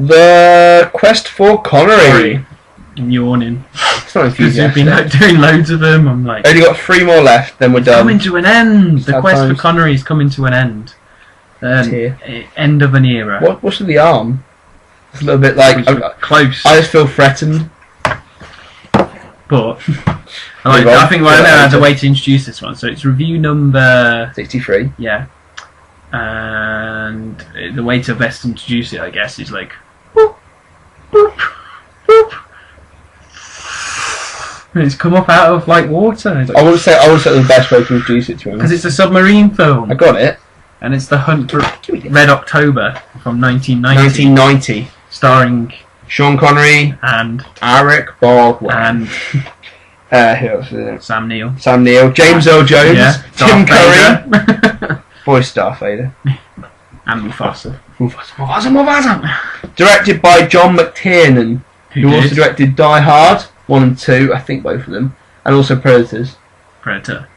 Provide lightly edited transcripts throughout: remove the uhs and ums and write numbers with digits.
The Quest for Connery. I'm yawning. It's not Because we've enthusiastic. been doing loads of them. I'm like, Only got 3 more left, then we're done. coming to an end. The Sad Quest times. for Connery is coming to an end. Dear. End of an era. What's with the arm? It's a little bit like... Close. I just feel threatened. But I think I have the way to introduce this one. So it's review number 63. Yeah, and the way to best introduce it, I guess, is like boop, boop, boop. And it's come up out of like water. I would say the best way to introduce it to him. Because it's a submarine film. I got it. And it's The Hunt for Red October from 1990. 1990. Starring Sean Connery and Alec Baldwin and who else is it? Sam Neill. Sam Neill, James Earl Jones, Yeah, Tim Darth Curry, Vader. voice Darth Vader, And Mufasa. Mufasa. Directed by John McTiernan, who also directed Die Hard 1 and 2, I think both of them, and also Predator. Predator.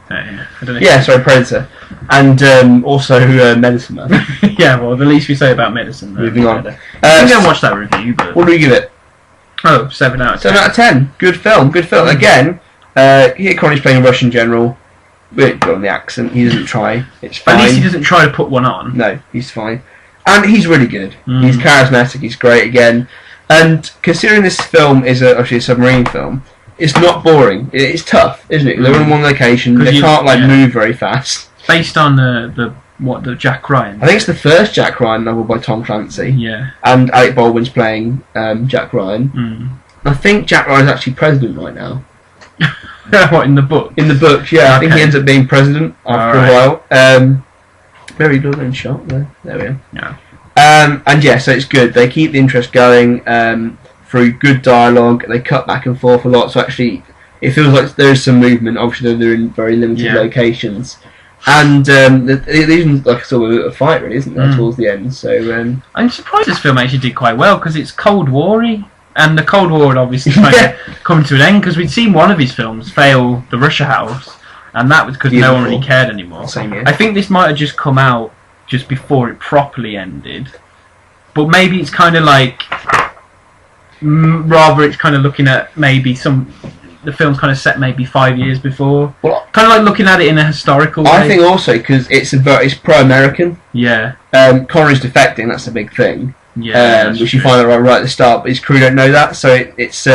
I don't know. Yeah, sorry, Predator, and also Medicine Man. Yeah, well, the least we say about Medicine Man. Moving on. I'm going to watch that review, but... What do we give it? Oh, 7 out of 10. 7 out of 10. Good film. Again, here Connery's playing a Russian general. We're good on the accent. He doesn't try. It's fine. At least he doesn't try to put one on. No, he's fine. And he's really good. He's charismatic. He's great again. And considering this film is actually a submarine film, it's not boring. It's tough, isn't it? They're in one location. They can't move very fast. It's based on the Jack Ryan. I think it's the first Jack Ryan novel by Tom Clancy. Yeah. And Alec Baldwin's playing Jack Ryan. I think Jack Ryan's actually president right now. What, in the book? In the books, yeah. I think he ends up being president after a while. Very good and shot there. There we are. Yeah. And yeah, so it's good. They keep the interest going through good dialogue. They cut back and forth a lot, so actually it feels like there's some movement. Obviously, they're in very limited locations. And it isn't like sort of a fight, really, isn't there, towards the end? So I'm surprised this film actually did quite well, because it's Cold War-y. And the Cold War had obviously kind of come to an end, because we'd seen one of his films fail the Russia House, and that was because no one really cared anymore. Same year. I think this might have just come out just before it properly ended, but maybe it's kind of like rather it's kind of looking at maybe the film's kind of set maybe 5 years before, well, kind of like looking at it in a historical way. I think also because it's pro-American. Yeah. Connery's defecting. That's a big thing. Yeah. Which you find out right at the start, but his crew don't know that, so it's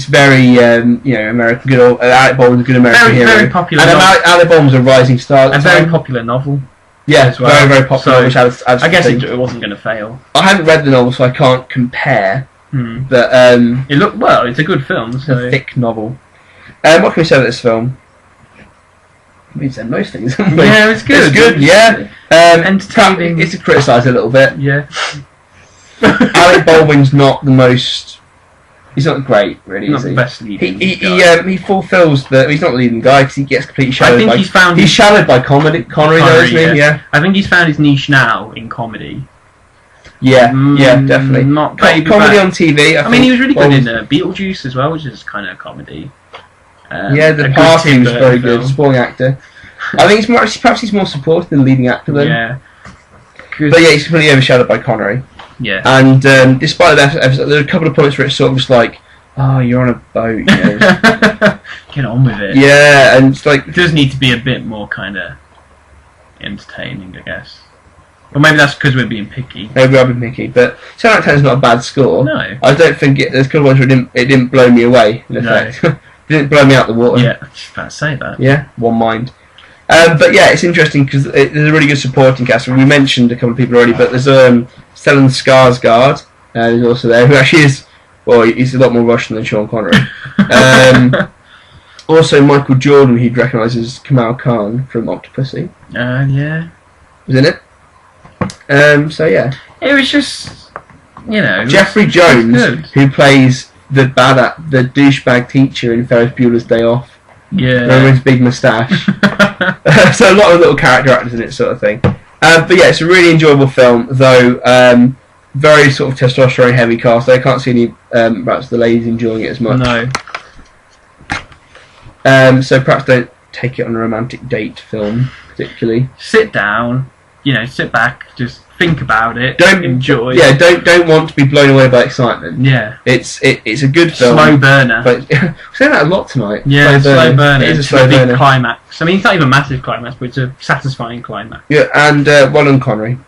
very American. Good old Alec Baldwin's a good American hero. Very popular. And Alec Baldwin's a rising star. A very popular novel. Yeah, as well. very popular. So, which adds I guess it it wasn't going to fail. I haven't read the novel, so I can't compare. But it looked well. It's a good film. So. A thick novel. What can we say about this film? We said most things. Yeah, it's good. It's good. Yeah. Entertaining. It's to criticise a little bit. Yeah. Alec Baldwin's not the most. He's not great, really. Not is the he? best leading guy. He fulfills the. He's not the leading guy because he gets completely shadowed. He's shadowed by Connery, though, isn't he? Yeah. I think he's found his niche now in comedy. Yeah, definitely. Not comedy on TV. I mean, he was really good in Beetlejuice as well, which is kind of comedy. The Party was very good. Supporting actor. I think perhaps he's more supported than leading actor then. Yeah. But yeah, he's completely overshadowed by Connery. Yeah. And despite that episode, there are a couple of points where it's sort of just like, oh, you're on a boat. Get on with it. Yeah, and it's like... It does need to be a bit more kind of entertaining, I guess. Or maybe that's because we're being picky. Maybe we are being picky, but 10 out of 10 is not a bad score. No. I don't think there's a couple of ones where it didn't blow me away, in effect. It didn't blow me out the water. Yeah, I was just about to say that. Yeah, one mind. But yeah, it's interesting because there's a really good supporting cast. We mentioned a couple of people already, but there's Stellan Skarsgård, who's also there, who actually is, well, he's a lot more Russian than Sean Connery. Also, Michael Jordan, who you'd recognise as Kamal Khan from Octopussy. Yeah. Was in it. So yeah. It was just, Jeffrey Jones, who plays the douchebag teacher in Ferris Bueller's Day Off. Yeah. Remember his big moustache? So a lot of little character actors in it, sort of thing. But yeah, it's a really enjoyable film, though very sort of testosterone heavy cast. I can't see any perhaps the ladies enjoying it as much. No. So perhaps don't take it on a romantic date film, particularly. Sit down, sit back, just think about it. Don't enjoy. Yeah, don't want to be blown away by excitement. Yeah, it's a good film. Slow burner. But we're saying that a lot tonight. Yeah, slow burner. It is a it's slow a big burner. climax. I mean, it's not even a massive climax, but it's a satisfying climax. Yeah, and well done, Connery.